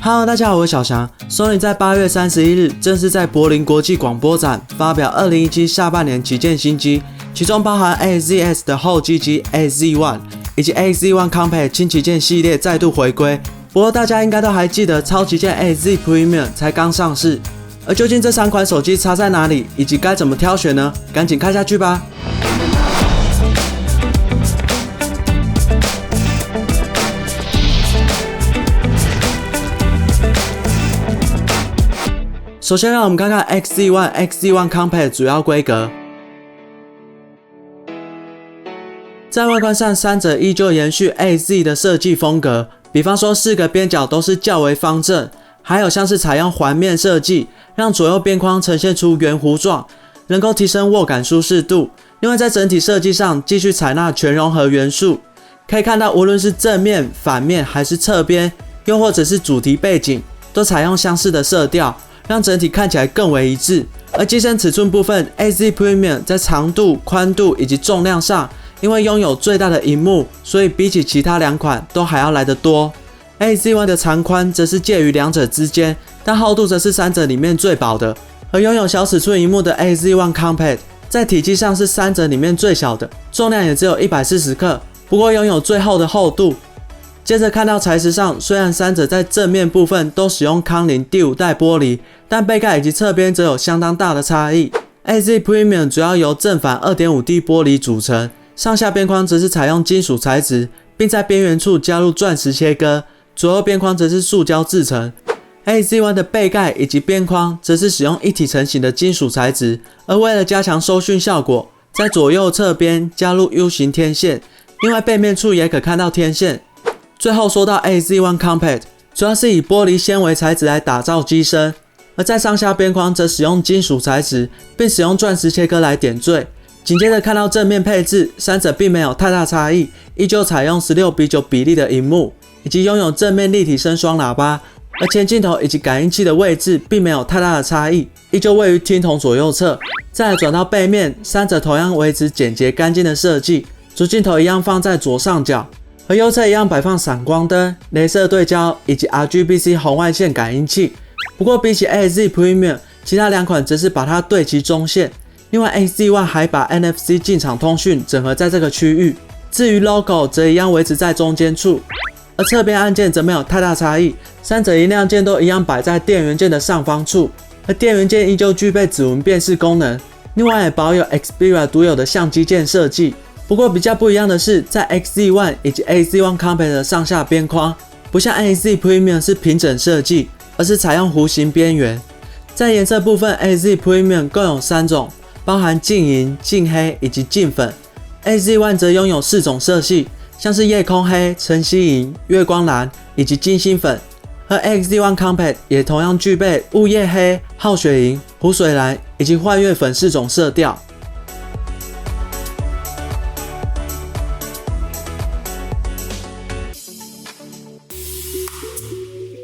Hello， 大家好，我是小翔。Sony 在8月31日正式在柏林国际广播展发表2017下半年旗舰新机，其中包含 AZS 的后继机 AZ1 以及 AZ1 Compact 轻旗舰系列再度回归。不过大家应该都还记得超旗舰 AZ Premium 才刚上市，而究竟这3款手机差在哪里，以及该怎么挑选呢？赶紧看下去吧。首先，让我们看看 XZ1、XZ1 Compact 主要规格。在外观上，三者依旧延续 AZ 的设计风格，比方说4个边角都是较为方正，还有像是采用环面设计，让左右边框呈现出圆弧状，能够提升握感舒适度。另外，在整体设计上继续采纳全融合元素，可以看到无论是正面、反面还是侧边，又或者是主题背景，都采用相似的色调，让整体看起来更为一致。而机身尺寸部分 ，AZ Premium 在长度、宽度以及重量上，因为拥有最大的萤幕，所以比起其他2款都还要来得多。AZ1 的长宽则是介于2者之间，但厚度则是3者里面最薄的。而拥有小尺寸萤幕的 AZ1 Compact 在体积上是3者里面最小的，重量也只有140克，不过拥有最厚的厚度。接着看到材质上，虽然3者在正面部分都使用康宁第5代玻璃，但背盖以及侧边则有相当大的差异。AZ Premium 主要由正反 2.5D 玻璃组成，上下边框则是采用金属材质，并在边缘处加入钻石切割，左右边框则是塑胶制成。AZ1 的背盖以及边框则是使用一体成型的金属材质，而为了加强收讯效果，在左右侧边加入 U 型天线，另外背面处也可看到天线。最后说到 AZ1 Compact， 主要是以玻璃纤维材质来打造机身，而在上下边框则使用金属材质，并使用钻石切割来点缀。紧接着看到正面配置，3者并没有太大差异，依旧采用16:9比例的萤幕，以及拥有正面立体声双喇叭，而前镜头以及感应器的位置并没有太大的差异，依旧位于听筒左右侧。再来转到背面，3者同样维持简洁干净的设计，主镜头一样放在左上角，和右侧一样摆放闪光灯、雷射对焦以及 RGBC 红外线感应器。不过比起 AZ Premium， 其他2款则是把它对齐中线。另外 AZ1 还把 NFC 进场通讯整合在这个区域。至于 logo 则一样维持在中间处，而侧边按键则没有太大差异，3者音量键都一样摆在电源键的上方处，而电源键依旧具备指纹辨识功能。另外也保有 Xperia 独有的相机键设计。不过比较不一样的是，在 XZ1 以及 AZ1 Compact 的上下边框，不像 AZ Premium 是平整设计，而是采用弧形边缘。在颜色部分 ，AZ Premium 共有3种，包含近银、近黑以及近粉。AZ1 则拥有4种色系，像是夜空黑、晨曦银、月光蓝以及金星粉。而 AZ1 Compact 也同样具备雾夜黑、皓雪银、湖水蓝以及幻月粉4种色调。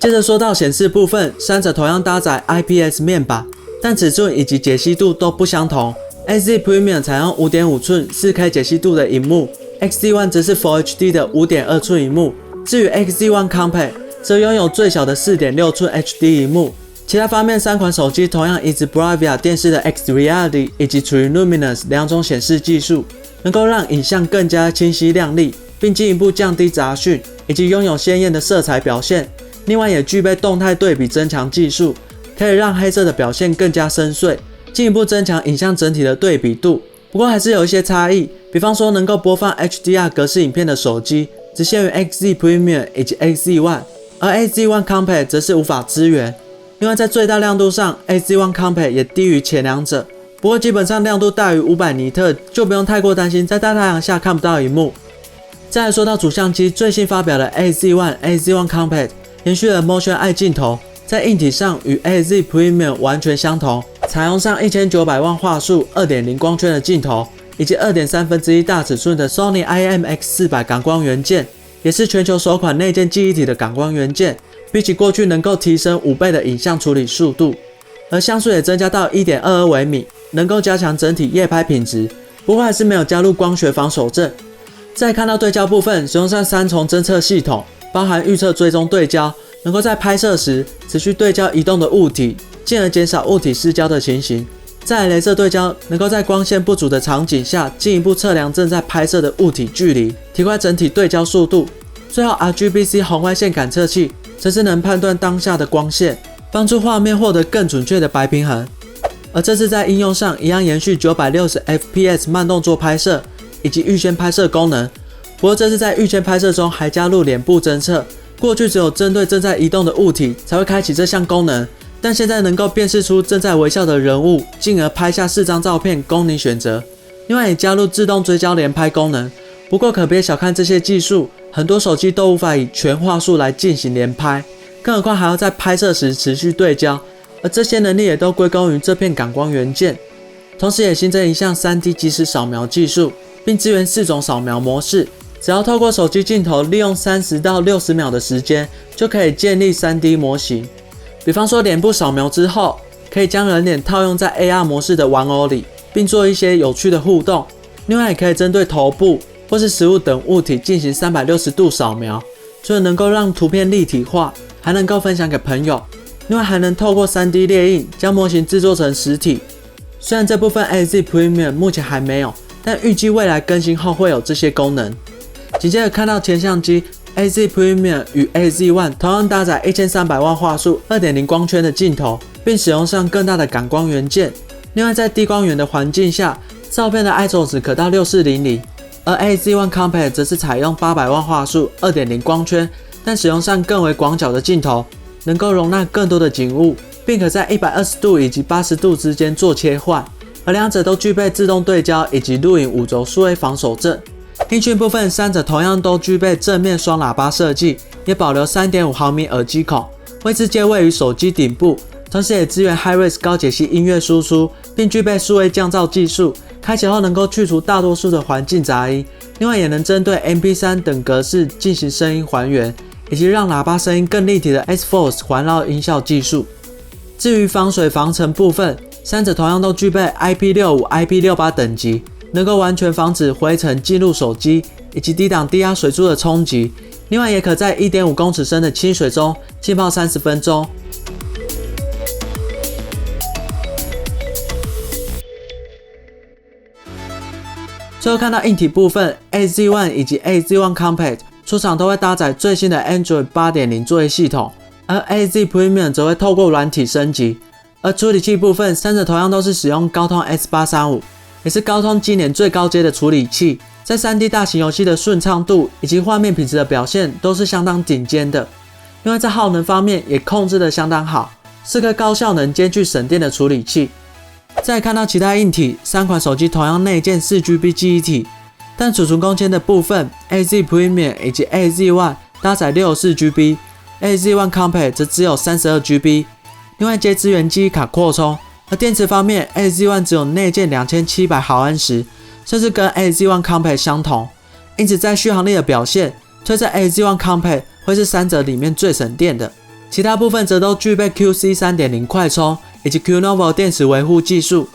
接着说到显示部分，3者同样搭载 IPS 面板，但尺寸以及解析度都不相同。AZ Premium 采用 5.5 寸 4K 解析度的萤幕， XZ1 则是 Full HD 的 5.2 寸萤幕。至于 XZ1 Compact 则拥有最小的 4.6 寸 HD 萤幕。其他方面，3款手机同样移植 Bravia 电视的 X-Reality 以及 True Luminous 2种显示技术，能够让影像更加清晰亮丽，并进一步降低杂讯，以及拥有鲜艳的色彩表现。另外也具备动态对比增强技术，可以让黑色的表现更加深邃，进一步增强影像整体的对比度。不过还是有一些差异，比方说能够播放 HDR 格式影片的手机只限于 XZ Premium 以及 AZ1， 而 AZ1 Compact 则是无法支援。另外在最大亮度上 ，AZ1 Compact 也低于前2者，不过基本上亮度大于500尼特，就不用太过担心在大太阳下看不到萤幕。再来说到主相机，最新发表的 AZ1 Compact 延续了 Motion Eye 镜头，在硬体上与 AZ Premium 完全相同，采用上1900万画素 2.0 光圈的镜头，以及2.3大尺寸的 Sony IMX400 感光元件，也是全球首款内建记忆体的感光元件，比起过去能够提升5倍的影像处理速度，而像素也增加到 1.22 微米，能够加强整体夜拍品质，不过还是没有加入光学防手震。再看到对焦部分，使用上3重侦测系统，包含预测追踪对焦、能够在拍摄时持续对焦移动的物体，进而减少物体失焦的情形。再来，雷射对焦能够在光线不足的场景下，进一步测量正在拍摄的物体距离，提高整体对焦速度。最后 ，RGBC 红外线感测器则是能判断当下的光线，帮助画面获得更准确的白平衡。而这次在应用上一样延续960 fps 慢动作拍摄以及预先拍摄功能，不过这次在预先拍摄中还加入脸部侦测。过去只有针对正在移动的物体才会开启这项功能，但现在能够辨识出正在微笑的人物，进而拍下4张照片供你选择。另外也加入自动追焦连拍功能，不过可别小看这些技术，很多手机都无法以全画素来进行连拍，更何况还要在拍摄时持续对焦，而这些能力也都归功于这片感光元件。同时也新增一项 3D 即时扫描技术，并支援4种扫描模式。只要透过手机镜头，利用30到60秒的时间，就可以建立 3D 模型。比方说脸部扫描之后，可以将人脸套用在 AR 模式的玩偶里，并做一些有趣的互动。另外也可以针对头部或是食物等物体进行360度扫描，除了能够让图片立体化，还能够分享给朋友。另外还能透过 3D 列印将模型制作成实体。虽然这部分 AZ Premium 目前还没有，但预计未来更新后会有这些功能。紧接着看到前相机 AZ Premium 与 AZ One 同样搭载1300万画素 2.0 光圈的镜头，并使用上更大的感光元件。另外在低光源的环境下，照片的 ISO 值可到6400，而 AZ One Compact 则是采用800万画素 2.0 光圈，但使用上更为广角的镜头，能够容纳更多的景物，并可在120度以及80度之间做切换，而两者都具备自动对焦以及录影5轴数位防手震。音讯部分，三者同样都具备正面双喇叭设计，也保留 3.5 毫米耳机孔，位置皆位于手机顶部，同时也支援 Hi-Res 高解析音乐输出，并具备数位降噪技术，开启后能够去除大多数的环境杂音，另外也能针对 MP3 等格式进行声音还原，以及让喇叭声音更立体的 S-Force 环绕音效技术。至于防水防尘部分，三者同样都具备 IP65、IP68 等级，能够完全防止灰尘进入手机，以及抵挡低压水柱的冲击。另外也可在 1.5 公尺深的清水中浸泡30分钟。最后看到硬体部分 ，AZ One 以及 AZ One Compact 出厂都会搭载最新的 Android 8.0 作业系统，而 AZ Premium 则会透过软体升级。而处理器部分，三者同样都是使用高通 S835， 也是高通今年最高阶的处理器，在 3D 大型游戏的顺畅度以及画面品质的表现都是相当顶尖的。另外在耗能方面也控制得相当好，是个高效能兼具省电的处理器。再看到其他硬体，三款手机同样内建 4GB 记忆体，但储存空间的部分 ，AZ Premium 以及 AZ One 搭载 64GB，AZ One Compact 则只有 32GB。另外皆支援记忆卡扩充，而电池方面 ，AZ One 只有内建2700毫安时，甚至跟 AZ One Compact 相同，因此在续航力的表现，推测 AZ One Compact 会是三者里面最省电的。其他部分则都具备 QC 3.0 快充以及 QNOVO 电池维护技术。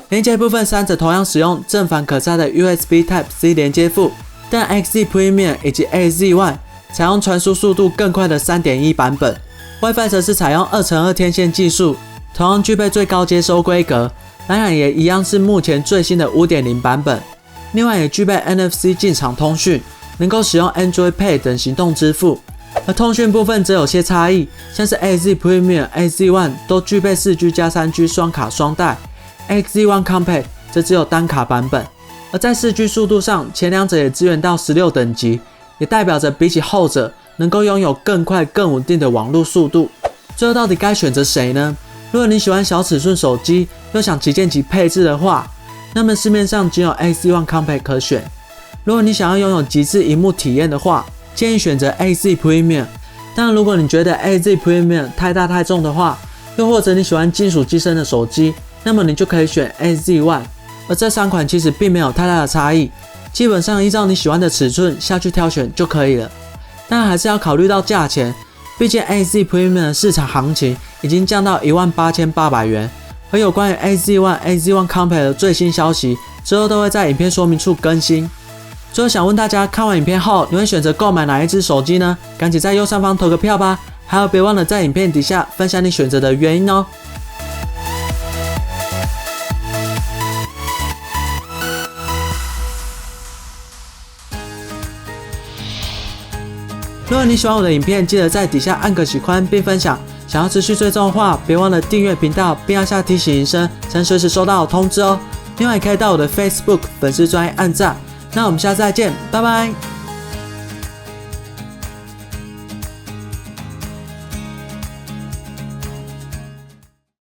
连接部分，三者同样使用正反可插的 USB Type-C 连接埠，但 AZ Premium 以及 AZ One 采用传输速度更快的 3.1 版本。WiFi 则是采用2x2天线技术，同样具备最高接收规格，蓝牙也一样是目前最新的 5.0 版本。另外也具备 NFC 进场通讯，能够使用 Android Pay 等行动支付。而通讯部分则有些差异，像是 AZ Premium、AZ One 都具备 4G 加 3G 双卡双待，AZ One Compact 则只有单卡版本。而在 4G 速度上，前两者也支援到16等级，也代表着比起后者，能够拥有更快、更稳定的网络速度。最后到底该选择谁呢？如果你喜欢小尺寸手机，又想旗舰级配置的话，那么市面上仅有 AZ One Compact 可选。如果你想要拥有极致萤幕体验的话，建议选择 AZ Premium。当然，如果你觉得 AZ Premium 太大太重的话，又或者你喜欢金属机身的手机，那么你就可以选 AZ One。而这三款其实并没有太大的差异，基本上依照你喜欢的尺寸下去挑选就可以了。当然还是要考虑到价钱，毕竟 AZ Premium 的市场行情已经降到18800元，而有关于 AZ One、AZ One Compact 的最新消息，之后都会在影片说明处更新。最后想问大家，看完影片后，你会选择购买哪一只手机呢？赶紧在右上方投个票吧！还有别忘了在影片底下分享你选择的原因哦。如果你喜欢我的影片，记得在底下按个喜欢并分享。想要持续追踪的话，别忘了订阅频道，并按下提醒铃声，才能随时收到通知哦。另外，也可以到我的 Facebook 粉丝专页按赞。那我们下次再见，拜拜。